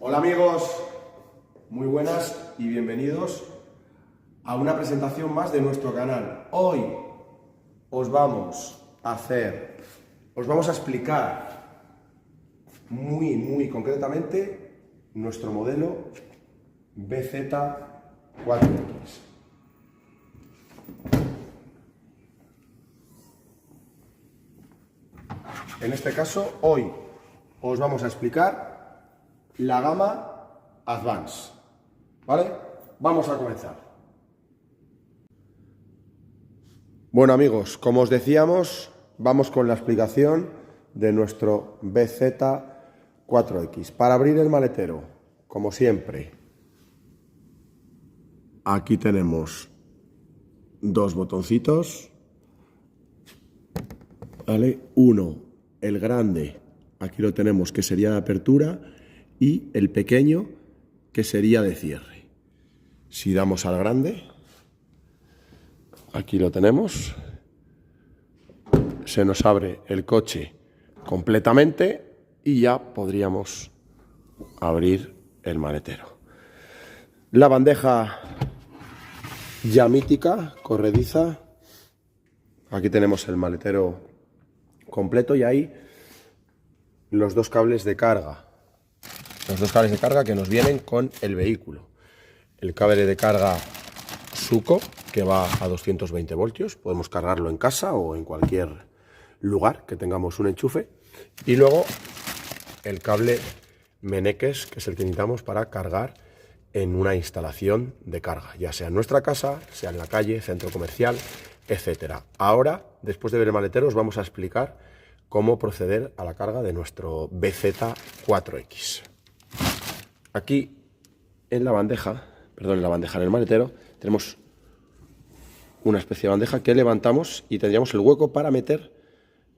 Hola amigos, muy buenas y bienvenidos a una presentación más de nuestro canal. Hoy os vamos a explicar muy concretamente nuestro modelo BZ4X. En este caso, hoy os vamos a explicar la gama Advance, ¿vale? Vamos a comenzar. Bueno amigos, como os decíamos, vamos con la explicación de nuestro BZ4X. Para abrir el maletero, como siempre, aquí tenemos dos botoncitos, ¿vale? Uno, el grande, aquí lo tenemos, que sería de apertura, y el pequeño, que sería de cierre. Si damos al grande, aquí lo tenemos, se nos abre el coche completamente y ya podríamos abrir el maletero. La bandeja ya mítica, corrediza, aquí tenemos el maletero completo y ahí los dos cables de carga. Los dos cables de carga que nos vienen con el vehículo. El cable de carga Suco, que va a 220 voltios. Podemos cargarlo en casa o en cualquier lugar que tengamos un enchufe. Y luego el cable Meneques, que es el que necesitamos para cargar en una instalación de carga, ya sea en nuestra casa, sea en la calle, centro comercial, etcétera. Ahora, después de ver el maletero, os vamos a explicar cómo proceder a la carga de nuestro BZ4X. Aquí en el maletero, tenemos una especie de bandeja que levantamos y tendríamos el hueco para meter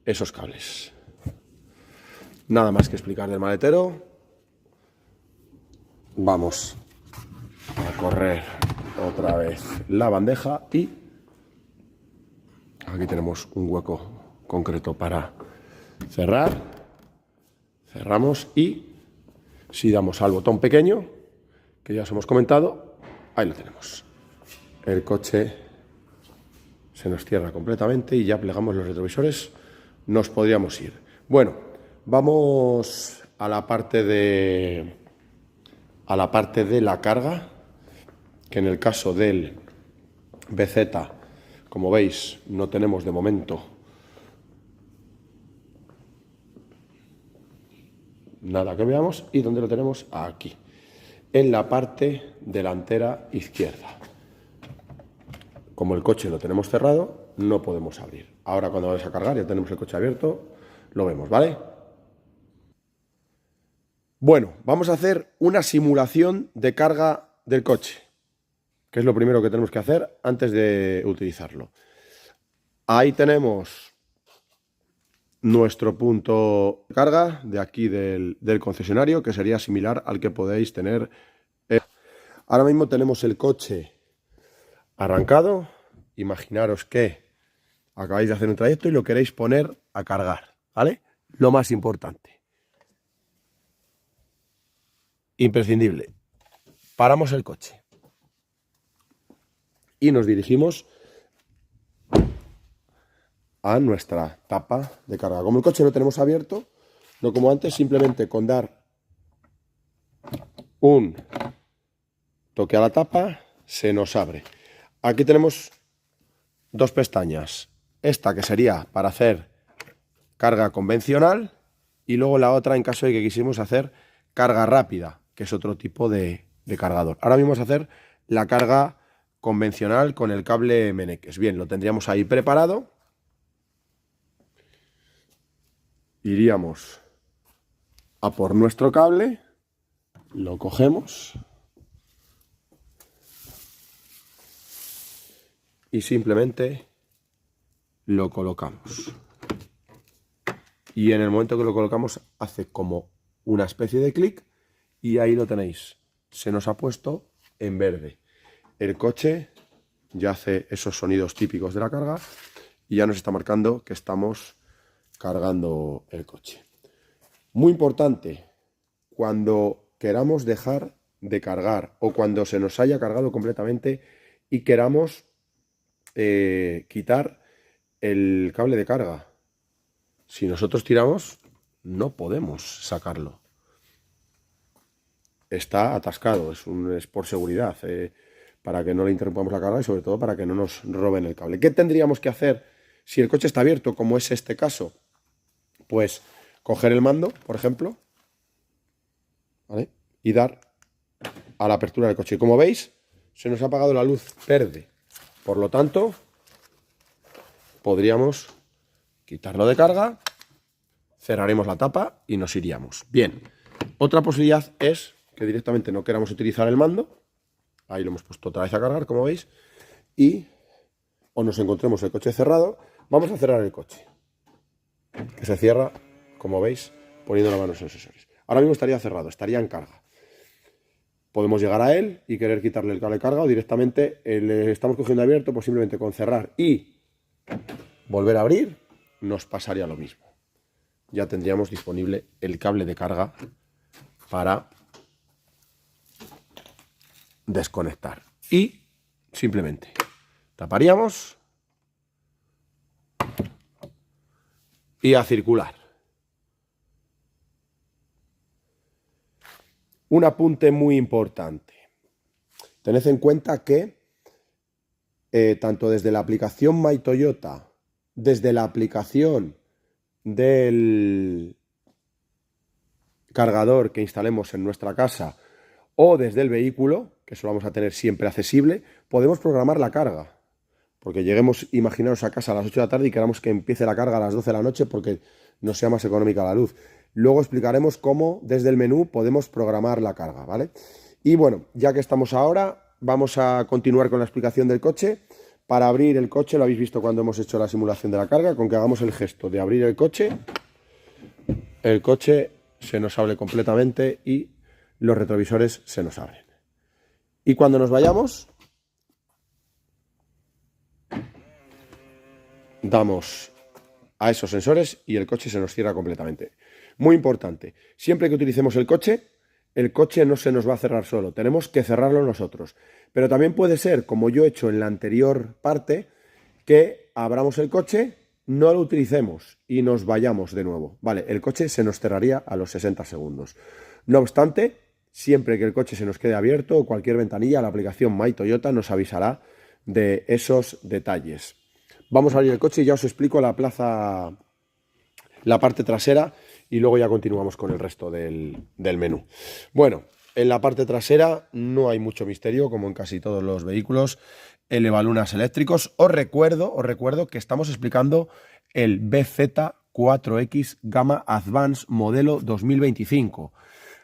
esos cables. Nada más que explicar del maletero. Vamos a correr otra vez la bandeja y aquí tenemos un hueco concreto para cerrar. Cerramos y si damos al botón pequeño, que ya os hemos comentado, ahí lo tenemos. El coche se nos cierra completamente y ya plegamos los retrovisores, nos podríamos ir. Bueno, vamos a la parte de la carga, que en el caso del BZ, como veis, no tenemos de momento nada que veamos. ¿Y dónde lo tenemos? Aquí, en la parte delantera izquierda. Como el coche lo tenemos cerrado, no podemos abrir. Ahora cuando vayamos a cargar, ya tenemos el coche abierto, lo vemos, ¿vale? Bueno, vamos a hacer una simulación de carga del coche, que es lo primero que tenemos que hacer antes de utilizarlo. Ahí tenemos nuestro punto de carga de aquí del concesionario, que sería similar al que podéis tener. Ahora mismo tenemos el coche arrancado. Imaginaros que acabáis de hacer un trayecto y lo queréis poner a cargar, ¿vale? Lo más importante, imprescindible, paramos el coche y nos dirigimos a nuestra tapa de carga. Como el coche lo tenemos abierto, no como antes, simplemente con dar un toque a la tapa se nos abre. Aquí tenemos dos pestañas, esta que sería para hacer carga convencional y luego la otra en caso de que quisiéramos hacer carga rápida, que es otro tipo de cargador. Ahora mismo vamos a hacer la carga convencional con el cable Meneques. Bien, lo tendríamos ahí preparado. Iríamos a por nuestro cable, lo cogemos y simplemente lo colocamos. Y en el momento que lo colocamos hace como una especie de clic y ahí lo tenéis. Se nos ha puesto en verde. El coche ya hace esos sonidos típicos de la carga y ya nos está marcando que estamos cargando el coche. Muy importante, cuando queramos dejar de cargar o cuando se nos haya cargado completamente y queramos quitar el cable de carga. Si nosotros tiramos, no podemos sacarlo. Está atascado, es por seguridad, para que no le interrumpamos la carga y sobre todo para que no nos roben el cable. ¿Qué tendríamos que hacer si el coche está abierto, como es este caso? Pues coger el mando, por ejemplo, ¿vale? Y dar a la apertura del coche. Y como veis, se nos ha apagado la luz verde. Por lo tanto, podríamos quitarlo de carga, cerraremos la tapa y nos iríamos. Bien, otra posibilidad es que directamente no queramos utilizar el mando. Ahí lo hemos puesto otra vez a cargar, como veis. Y o nos encontremos el coche cerrado. Vamos a cerrar el coche, que se cierra, como veis, poniendo la mano en los sensores. Ahora mismo estaría cerrado, estaría en carga. Podemos llegar a él y querer quitarle el cable de carga o directamente le estamos cogiendo abierto, pues simplemente con cerrar y volver a abrir nos pasaría lo mismo. Ya tendríamos disponible el cable de carga para desconectar. Y simplemente taparíamos y a circular. Un apunte muy importante. Tened en cuenta que tanto desde la aplicación My Toyota, desde la aplicación del cargador que instalemos en nuestra casa o desde el vehículo, que eso lo vamos a tener siempre accesible, podemos programar la carga. Porque lleguemos, imaginaros, a casa a las 8 de la tarde y queramos que empiece la carga a las 12 de la noche porque no sea más económica la luz. Luego explicaremos cómo desde el menú podemos programar la carga, ¿vale? Y bueno, ya que estamos ahora, vamos a continuar con la explicación del coche. Para abrir el coche, lo habéis visto cuando hemos hecho la simulación de la carga, con que hagamos el gesto de abrir el coche se nos abre completamente y los retrovisores se nos abren. Y cuando nos vayamos, damos a esos sensores y el coche se nos cierra completamente. Muy importante, siempre que utilicemos el coche no se nos va a cerrar solo, tenemos que cerrarlo nosotros. Pero también puede ser, como yo he hecho en la anterior parte, que abramos el coche, no lo utilicemos y nos vayamos de nuevo. Vale, el coche se nos cerraría a los 60 segundos. No obstante, siempre que el coche se nos quede abierto o cualquier ventanilla, la aplicación My Toyota nos avisará de esos detalles. Vamos a abrir el coche y ya os explico la parte trasera y luego ya continuamos con el resto del menú. Bueno, en la parte trasera no hay mucho misterio, como en casi todos los vehículos. Elevalunas eléctricos. Os recuerdo que estamos explicando el BZ4X Gama Advance modelo 2025.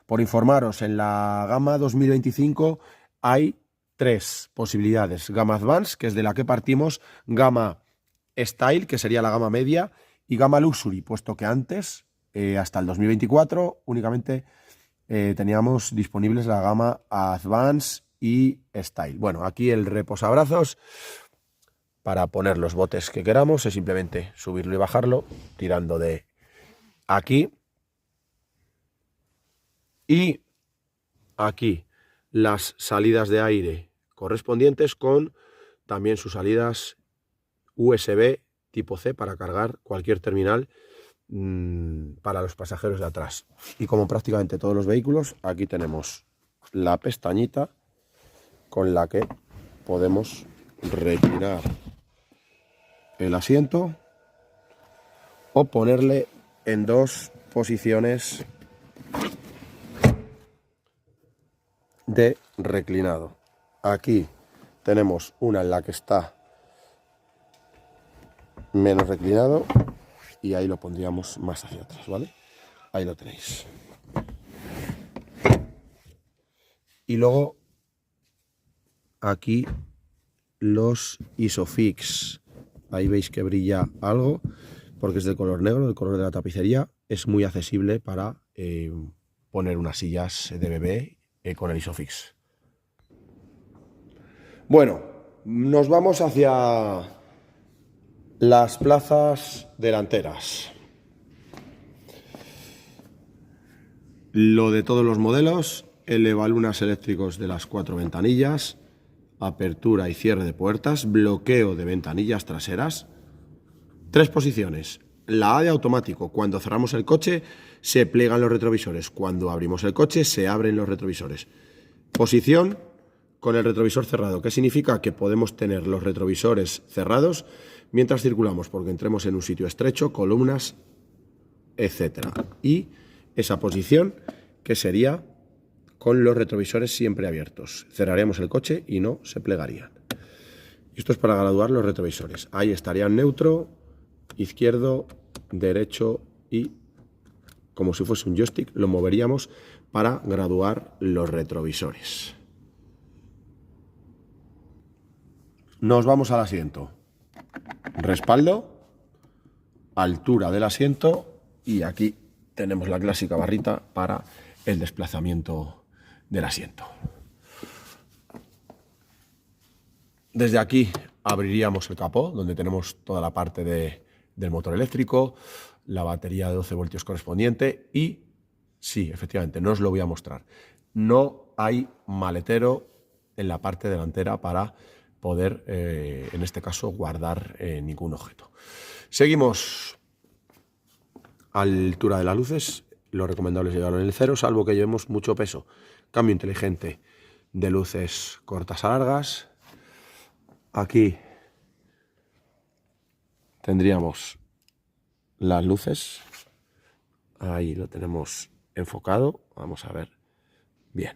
Por informaros, en la gama 2025 hay 3 posibilidades. Gama Advance, que es de la que partimos, Gama Style, que sería la gama media, y Gama Luxury, puesto que antes, hasta el 2024, únicamente teníamos disponibles la gama Advance y Style. Bueno, aquí el reposabrazos, para poner los botes que queramos, es simplemente subirlo y bajarlo, tirando de aquí. Y aquí las salidas de aire correspondientes con también sus salidas USB tipo C para cargar cualquier terminal para los pasajeros de atrás. Y como prácticamente todos los vehículos, aquí tenemos la pestañita con la que podemos reclinar el asiento o ponerle en 2 posiciones de reclinado. Aquí tenemos una en la que está menos reclinado y ahí lo pondríamos más hacia atrás, ¿vale? Ahí lo tenéis. Y luego aquí los Isofix. Ahí veis que brilla algo porque es del color negro, el color de la tapicería. Es muy accesible para poner unas sillas de bebé con el Isofix. Bueno, nos vamos hacia las plazas delanteras. Lo de todos los modelos, elevalunas eléctricos de las 4 ventanillas, apertura y cierre de puertas, bloqueo de ventanillas traseras. 3 posiciones. La A de automático, cuando cerramos el coche se plegan los retrovisores, cuando abrimos el coche se abren los retrovisores. Posición con el retrovisor cerrado, ¿qué significa? Que podemos tener los retrovisores cerrados mientras circulamos, porque entremos en un sitio estrecho, columnas, etc. Y esa posición que sería con los retrovisores siempre abiertos. Cerraríamos el coche y no se plegarían. Esto es para graduar los retrovisores. Ahí estarían neutro, izquierdo, derecho y, como si fuese un joystick, lo moveríamos para graduar los retrovisores. Nos vamos al asiento. Respaldo, altura del asiento y aquí tenemos la clásica barrita para el desplazamiento del asiento. Desde aquí abriríamos el capó, donde tenemos toda la parte del motor eléctrico, la batería de 12 voltios correspondiente y, sí, efectivamente, no os lo voy a mostrar. No hay maletero en la parte delantera para poder, en este caso, guardar ningún objeto. Seguimos. Altura de las luces, lo recomendable es llevarlo en el 0, salvo que llevemos mucho peso. Cambio inteligente de luces cortas a largas. Aquí tendríamos las luces. Ahí lo tenemos enfocado. Vamos a ver. Bien,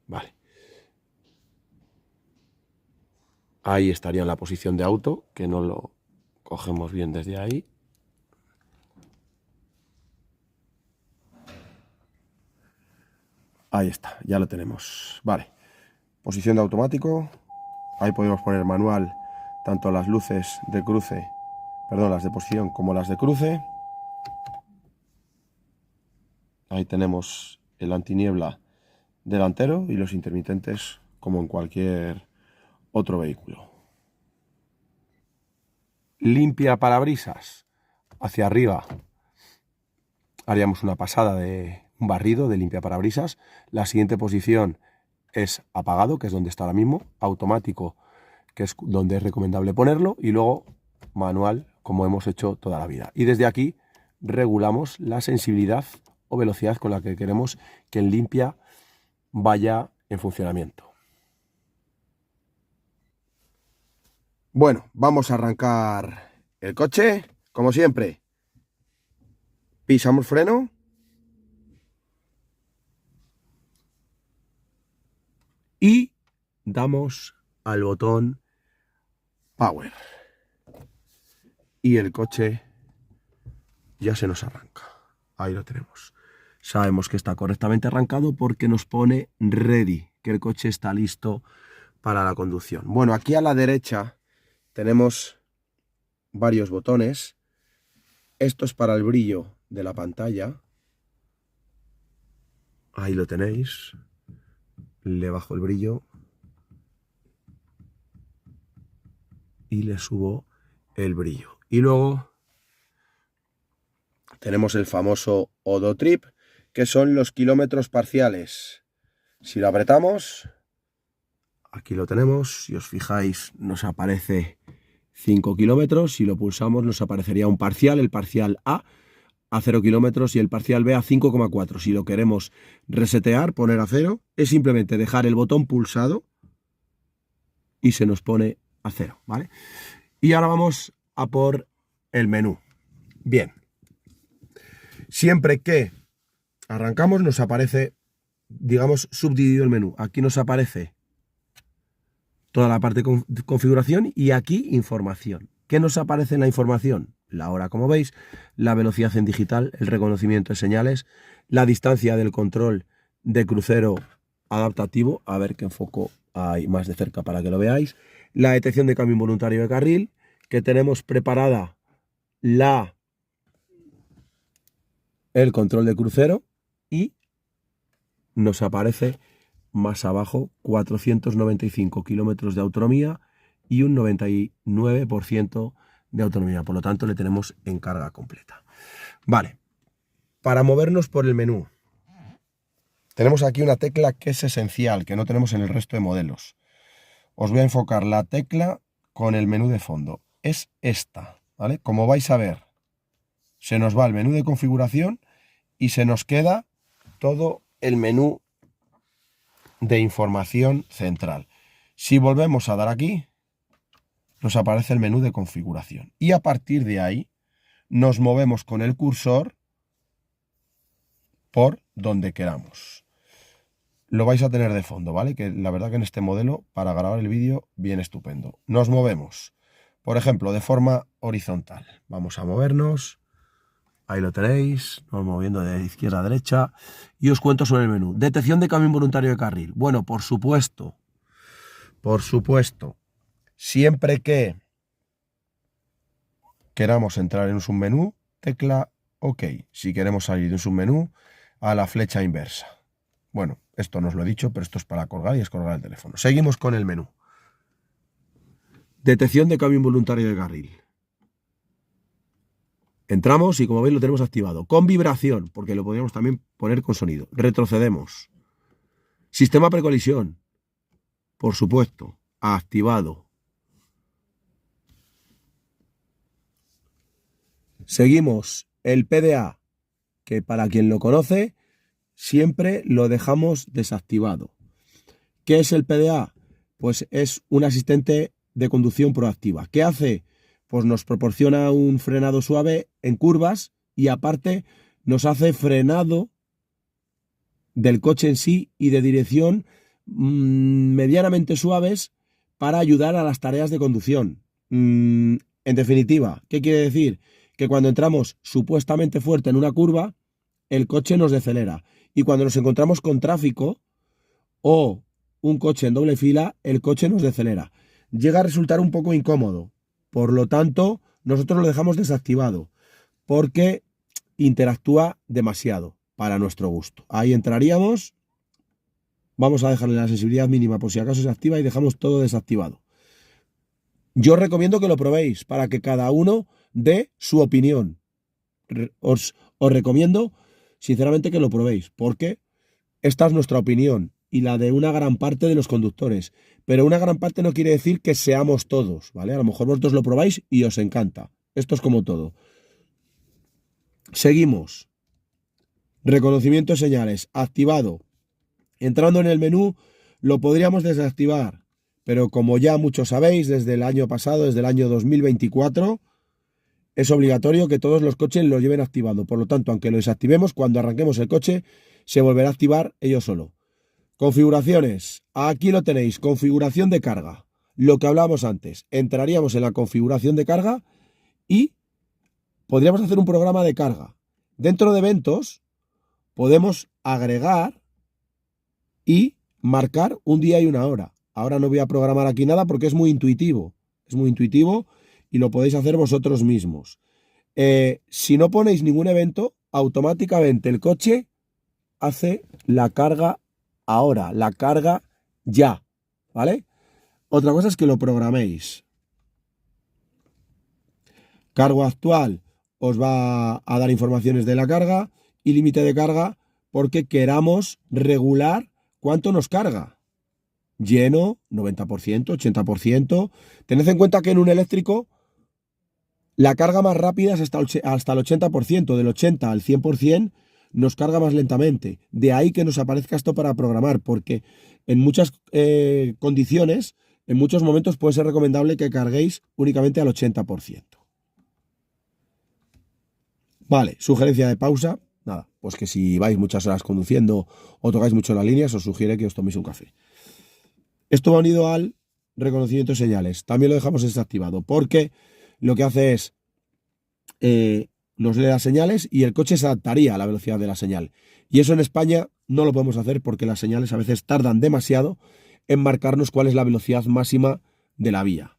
vale. Ahí estaría en la posición de auto, que no lo cogemos bien desde ahí. Ahí está, ya lo tenemos. Vale, posición de automático. Ahí podemos poner manual tanto las luces de cruce, perdón, las de posición como las de cruce. Ahí tenemos el antiniebla delantero y los intermitentes como en cualquier otro vehículo. Limpia parabrisas hacia arriba. Haríamos una pasada de un barrido de limpia parabrisas. La siguiente posición es apagado, que es donde está ahora mismo, automático, que es donde es recomendable ponerlo, y luego manual, como hemos hecho toda la vida. Y desde aquí regulamos la sensibilidad o velocidad con la que queremos que el limpia vaya en funcionamiento. Bueno, vamos a arrancar el coche, como siempre. Pisamos freno. Y damos al botón Power. Y el coche ya se nos arranca. Ahí lo tenemos. Sabemos que está correctamente arrancado porque nos pone Ready, que el coche está listo para la conducción. Bueno, aquí a la derecha tenemos varios botones. Esto es para el brillo de la pantalla. Ahí lo tenéis. Le bajo el brillo y le subo el brillo. Y luego tenemos el famoso Odotrip, que son los kilómetros parciales. Si lo apretamos, aquí lo tenemos. Si os fijáis, nos aparece 5 kilómetros. Si lo pulsamos, nos aparecería un parcial, el parcial A 0 kilómetros y el parcial B a 5,4. Si lo queremos resetear, poner a 0, es simplemente dejar el botón pulsado y se nos pone a 0, ¿vale? Y ahora vamos a por el menú. Bien. Siempre que arrancamos nos aparece, digamos, subdividido el menú. Aquí nos aparece toda la parte de configuración y aquí información. ¿Qué nos aparece en la información? La hora, como veis, la velocidad en digital, el reconocimiento de señales, la distancia del control de crucero adaptativo, a ver qué enfoco hay más de cerca para que lo veáis, la detección de cambio involuntario de carril, que tenemos preparada el control de crucero y nos aparece más abajo 495 kilómetros de autonomía y un 99% de autonomía, por lo tanto le tenemos en carga completa. Vale, para movernos por el menú, tenemos aquí una tecla que es esencial, que no tenemos en el resto de modelos. Os voy a enfocar la tecla con el menú de fondo. Es esta, ¿vale? Como vais a ver, se nos va el menú de configuración y se nos queda todo el menú de información central. Si volvemos a dar aquí, nos aparece el menú de configuración. Y a partir de ahí, nos movemos con el cursor por donde queramos. Lo vais a tener de fondo, ¿vale? Que la verdad que en este modelo, para grabar el vídeo, viene estupendo. Nos movemos, por ejemplo, de forma horizontal. Vamos a movernos. Ahí lo tenéis, nos moviendo de izquierda a derecha. Y os cuento sobre el menú. Detección de cambio involuntario de carril. Bueno, por supuesto. Siempre que queramos entrar en un submenú, tecla OK. Si queremos salir de un submenú, a la flecha inversa. Bueno, esto no os lo he dicho, pero esto es para colgar y descolgar el teléfono. Seguimos con el menú. Detección de cambio involuntario de carril. Entramos y como veis lo tenemos activado. Con vibración, porque lo podríamos también poner con sonido. Retrocedemos. Sistema precolisión. Por supuesto, activado. Seguimos el PDA, que para quien lo conoce, siempre lo dejamos desactivado. ¿Qué es el PDA? Pues es un asistente de conducción proactiva. ¿Qué hace? Pues nos proporciona un frenado suave en curvas y aparte nos hace frenado del coche en sí y de dirección medianamente suaves para ayudar a las tareas de conducción. En definitiva, ¿qué quiere decir? Que cuando entramos supuestamente fuerte en una curva, el coche nos decelera. Y cuando nos encontramos con tráfico o un coche en doble fila, el coche nos decelera. Llega a resultar un poco incómodo. Por lo tanto, nosotros lo dejamos desactivado porque interactúa demasiado para nuestro gusto. Ahí entraríamos, vamos a dejarle la sensibilidad mínima por si acaso se activa y dejamos todo desactivado. Yo os recomiendo que lo probéis para que cada uno dé su opinión. Os recomiendo sinceramente que lo probéis porque esta es nuestra opinión y la de una gran parte de los conductores. Pero una gran parte no quiere decir que seamos todos, ¿vale? A lo mejor vosotros lo probáis y os encanta. Esto es como todo. Seguimos. Reconocimiento de señales. Activado. Entrando en el menú, lo podríamos desactivar. Pero como ya muchos sabéis, desde el año pasado, desde el año 2024, es obligatorio que todos los coches lo lleven activado. Por lo tanto, aunque lo desactivemos, cuando arranquemos el coche, se volverá a activar ello solo. Configuraciones. Aquí lo tenéis. Configuración de carga. Lo que hablábamos antes. Entraríamos en la configuración de carga y podríamos hacer un programa de carga. Dentro de eventos podemos agregar y marcar un día y una hora. Ahora no voy a programar aquí nada porque es muy intuitivo. Es muy intuitivo y lo podéis hacer vosotros mismos. Si no ponéis ningún evento, automáticamente el coche hace la carga ahora, la carga ya, ¿vale? Otra cosa es que lo programéis. Cargo actual os va a dar informaciones de la carga y límite de carga porque queramos regular cuánto nos carga. Lleno, 90%, 80%. Tened en cuenta que en un eléctrico la carga más rápida es hasta el 80%, del 80 al 100%. Nos carga más lentamente. De ahí que nos aparezca esto para programar, porque en muchas condiciones, en muchos momentos puede ser recomendable que carguéis únicamente al 80%. Vale, sugerencia de pausa. Nada, pues que si vais muchas horas conduciendo o tocáis mucho las líneas, os sugiere que os toméis un café. Esto va unido al reconocimiento de señales. También lo dejamos desactivado, porque lo que hace es nos lee las señales y el coche se adaptaría a la velocidad de la señal. Y eso en España no lo podemos hacer porque las señales a veces tardan demasiado en marcarnos cuál es la velocidad máxima de la vía.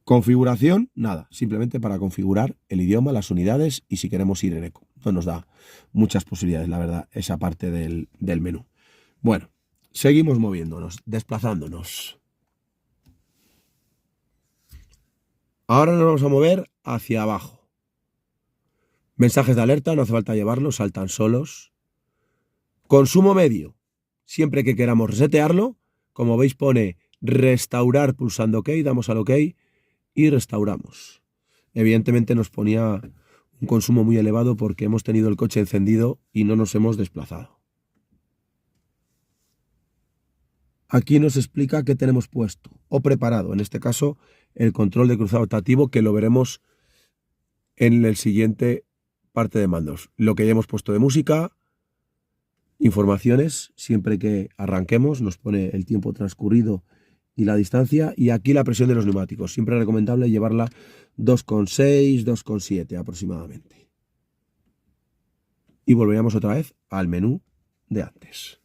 Configuración, nada, simplemente para configurar el idioma, las unidades y si queremos ir en eco. No nos da muchas posibilidades, la verdad, esa parte del menú. Bueno, seguimos moviéndonos, desplazándonos. Ahora nos vamos a mover hacia abajo. Mensajes de alerta, no hace falta llevarlos, saltan solos. Consumo medio. Siempre que queramos resetearlo, como veis pone restaurar pulsando OK, damos al OK y restauramos. Evidentemente nos ponía un consumo muy elevado porque hemos tenido el coche encendido y no nos hemos desplazado. Aquí nos explica qué tenemos puesto o preparado, en este caso el control de cruzado adaptativo, que lo veremos en el siguiente parte de mandos. Lo que ya hemos puesto de música, informaciones, siempre que arranquemos nos pone el tiempo transcurrido y la distancia, y aquí la presión de los neumáticos, siempre es recomendable llevarla 2,6, 2,7 aproximadamente. Y volveríamos otra vez al menú de antes.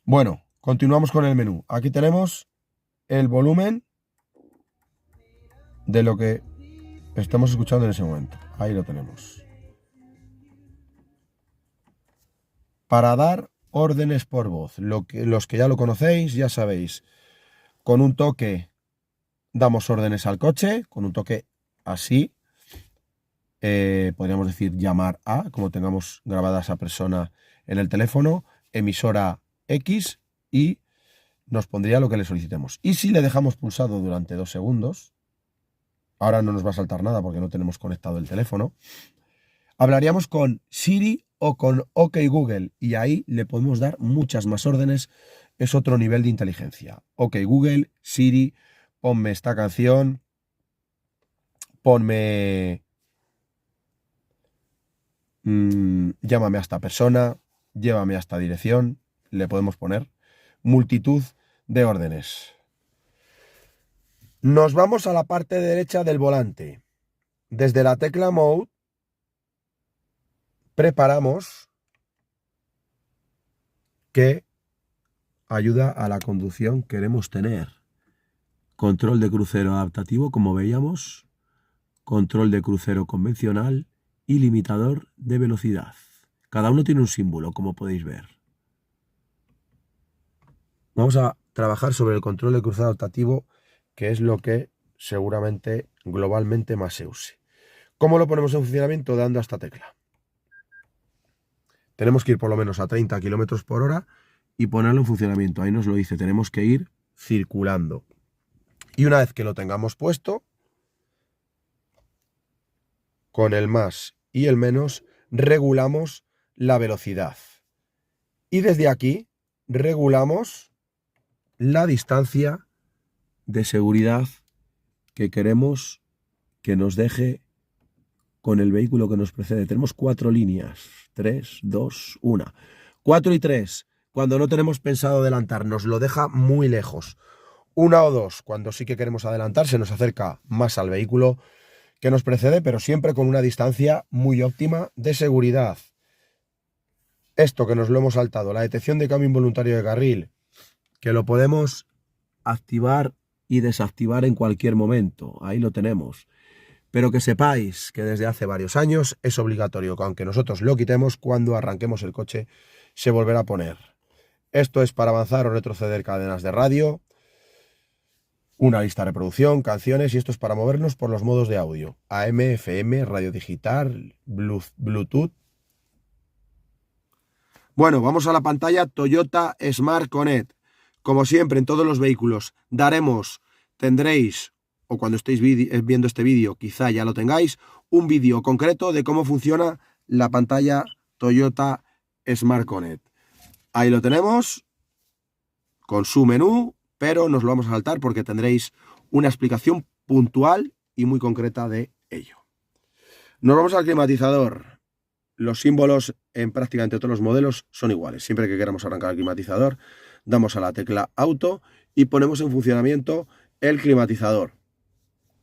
Bueno, continuamos con el menú. Aquí tenemos el volumen de lo que estamos escuchando en ese momento. Ahí lo tenemos. Para dar órdenes por voz, los que ya lo conocéis, ya sabéis, con un toque damos órdenes al coche, con un toque así, podríamos decir llamar a, como tengamos grabada esa persona en el teléfono, emisora X, y nos pondría lo que le solicitemos. Y si le dejamos pulsado durante 2 segundos, ahora no nos va a saltar nada porque no tenemos conectado el teléfono, hablaríamos con Siri o con OK Google, y ahí le podemos dar muchas más órdenes. Es otro nivel de inteligencia. OK Google, Siri, ponme esta canción, ponme llámame a esta persona, llévame a esta dirección. Le podemos poner multitud de órdenes. Nos vamos a la parte derecha del volante. Desde la tecla Mode preparamos qué ayuda a la conducción queremos tener. Control de crucero adaptativo, como veíamos, control de crucero convencional y limitador de velocidad. Cada uno tiene un símbolo, como podéis ver. Vamos a trabajar sobre el control de crucero adaptativo, que es lo que seguramente globalmente más se use. ¿Cómo lo ponemos en funcionamiento? Dando a esta tecla. Tenemos que ir por lo menos a 30 km por hora y ponerlo en funcionamiento. Ahí nos lo dice, tenemos que ir circulando. Y una vez que lo tengamos puesto, con el más y el menos regulamos la velocidad. Y desde aquí regulamos la distancia de seguridad que queremos que nos deje con el vehículo que nos precede. Tenemos 4 líneas. 3, 2, 1. 4 y 3. Cuando no tenemos pensado adelantar, nos lo deja muy lejos. 1 o 2, cuando sí que queremos adelantar, se nos acerca más al vehículo que nos precede, pero siempre con una distancia muy óptima de seguridad. Esto que nos lo hemos saltado, la detección de cambio involuntario de carril, que lo podemos activar y desactivar en cualquier momento. Ahí lo tenemos. Pero que sepáis que desde hace varios años es obligatorio que aunque nosotros lo quitemos, cuando arranquemos el coche se volverá a poner. Esto es para avanzar o retroceder cadenas de radio, una lista de reproducción, canciones, y esto es para movernos por los modos de audio. AM, FM, radio digital, Bluetooth. Bueno, vamos a la pantalla Toyota Smart Connect. Como siempre en todos los vehículos tendréis, o cuando estéis viendo este vídeo quizá ya lo tengáis, un vídeo concreto de cómo funciona la pantalla Toyota Smart Connect. Ahí lo tenemos, con su menú, pero nos lo vamos a saltar porque tendréis una explicación puntual y muy concreta de ello. Nos vamos al climatizador. Los símbolos en prácticamente todos los modelos son iguales. Siempre que queramos arrancar el climatizador, damos a la tecla Auto y ponemos en funcionamiento el climatizador.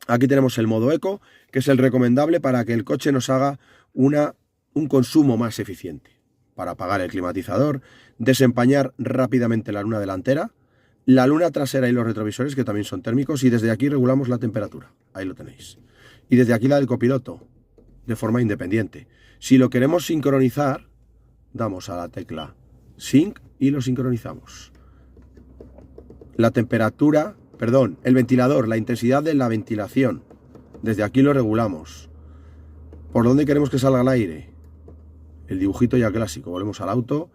Aquí tenemos el modo Eco, que es el recomendable para que el coche nos haga un consumo más eficiente. Para apagar el climatizador, desempañar rápidamente la luna delantera, la luna trasera y los retrovisores, que también son térmicos, y desde aquí regulamos la temperatura. Ahí lo tenéis. Y desde aquí la del copiloto, de forma independiente. Si lo queremos sincronizar, damos a la tecla Sync y lo sincronizamos. La temperatura, el ventilador, la intensidad de la ventilación. Desde aquí lo regulamos. ¿Por dónde queremos que salga el aire? El dibujito ya clásico. Volvemos al auto.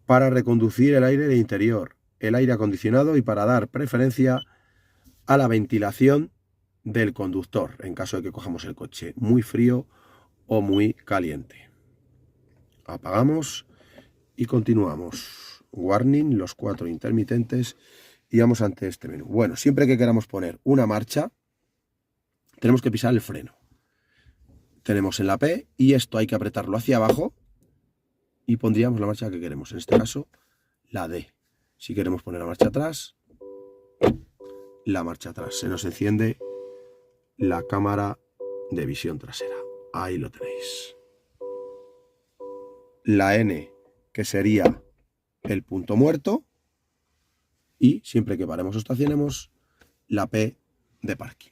Para reconducir el aire del interior, el aire acondicionado y para dar preferencia a la ventilación del conductor en caso de que cojamos el coche muy frío o muy caliente. Apagamos y continuamos. Warning, los 4 intermitentes y vamos ante este menú. Bueno, siempre que queramos poner una marcha, tenemos que pisar el freno. Tenemos en la P y esto hay que apretarlo hacia abajo y pondríamos la marcha que queremos. En este caso, la D. Si queremos poner la marcha atrás, la marcha atrás. Se nos enciende la cámara de visión trasera. Ahí lo tenéis. La N, que sería el punto muerto. Y siempre que paremos o estacionemos, la P de parking.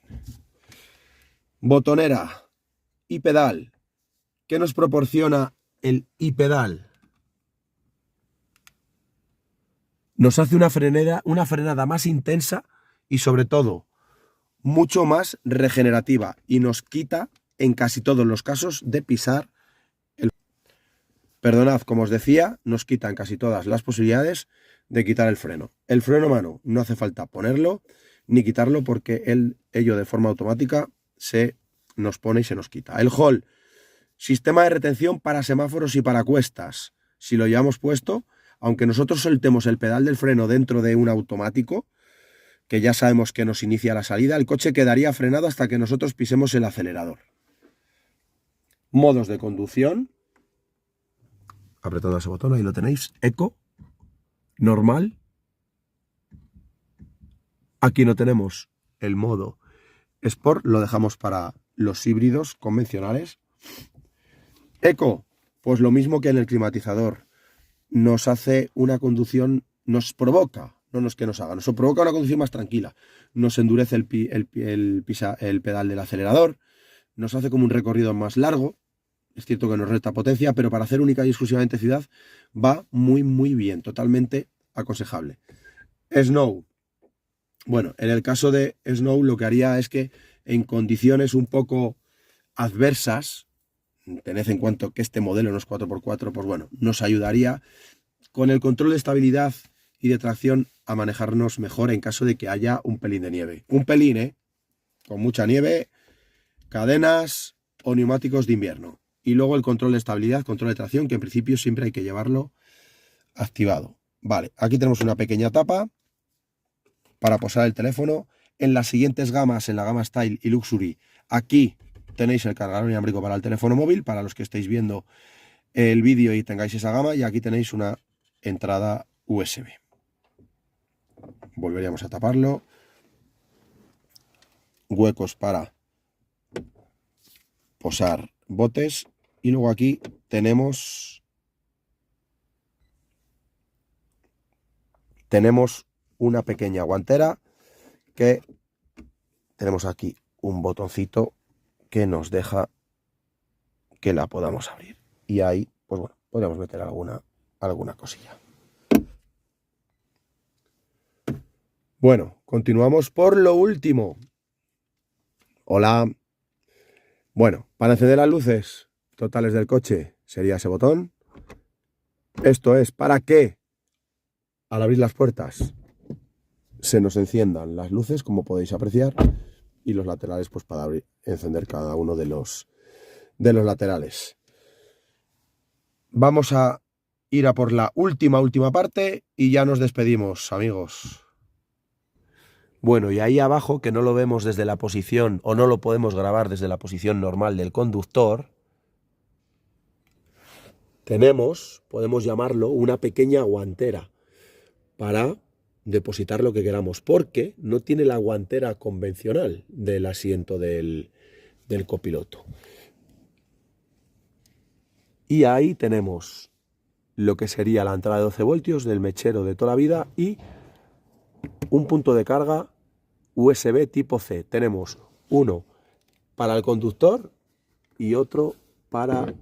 Botonera y pedal. ¿Qué nos proporciona el i-pedal? Nos hace una frenada más intensa y sobre todo mucho más regenerativa y nos quita en casi todos los casos de pisar el... Perdonad, como os decía, nos quita en casi todas las posibilidades de quitar el freno. El freno a mano no hace falta ponerlo ni quitarlo porque ello de forma automática se nos pone y se nos quita. El hall, sistema de retención para semáforos y para cuestas. Si lo llevamos puesto, aunque nosotros soltemos el pedal del freno dentro de un automático, que ya sabemos que nos inicia la salida, el coche quedaría frenado hasta que nosotros pisemos el acelerador. Modos de conducción. Apretando ese botón, ahí lo tenéis. Eco, normal. Aquí no tenemos el modo Sport, lo dejamos para los híbridos convencionales. Eco, pues lo mismo que en el climatizador. Nos hace una conducción, nos provoca, no es que nos haga, nos provoca una conducción más tranquila. Nos endurece el pedal del acelerador, nos hace como un recorrido más largo. Es cierto que nos resta potencia, pero para hacer única y exclusivamente ciudad va muy, muy bien, totalmente aconsejable. Snow. Bueno, en el caso de Snow lo que haría es que en condiciones un poco adversas, tened en cuenta que este modelo no es 4x4, pues bueno, nos ayudaría con el control de estabilidad y de tracción a manejarnos mejor en caso de que haya un pelín de nieve. Un pelín, con mucha nieve, cadenas o neumáticos de invierno. Y luego el control de estabilidad, control de tracción, que en principio siempre hay que llevarlo activado. Vale, aquí tenemos una pequeña tapa para posar el teléfono. En las siguientes gamas, en la gama Style y Luxury, aquí tenéis el cargador inalámbrico para el teléfono móvil, para los que estéis viendo el vídeo y tengáis esa gama, y aquí tenéis una entrada USB. Volveríamos a taparlo. Huecos para posar botes. Y luego aquí tenemos una pequeña guantera que tenemos aquí un botoncito que nos deja que la podamos abrir. Y ahí, pues bueno, podríamos meter alguna cosilla. Bueno, continuamos por lo último. Hola. Bueno, para encender las luces totales del coche sería ese botón. Esto es para que al abrir las puertas se nos enciendan las luces, como podéis apreciar, y los laterales pues para encender cada uno de los laterales. Vamos a ir a por la última parte y ya nos despedimos, amigos. Bueno, y ahí abajo, que no lo vemos desde la posición o no lo podemos grabar desde la posición normal del conductor, podemos llamarlo una pequeña guantera para depositar lo que queramos, porque no tiene la guantera convencional del asiento del copiloto. Y ahí tenemos lo que sería la entrada de 12 voltios del mechero de toda la vida y un punto de carga USB tipo C. Tenemos uno para el conductor y otro para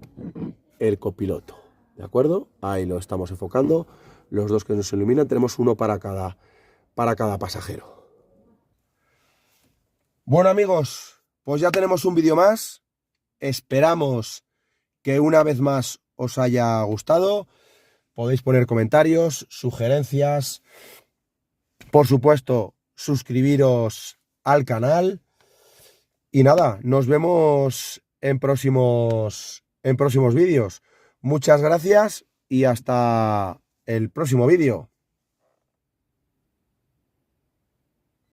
el copiloto. ¿De acuerdo? Ahí lo estamos enfocando. Los dos que nos iluminan, tenemos uno para cada pasajero. Bueno, amigos, pues ya tenemos un vídeo más. Esperamos que una vez más os haya gustado. Podéis poner comentarios, sugerencias. Por supuesto, suscribiros al canal. Y nada, nos vemos en próximos vídeos. Muchas gracias y hasta el próximo vídeo.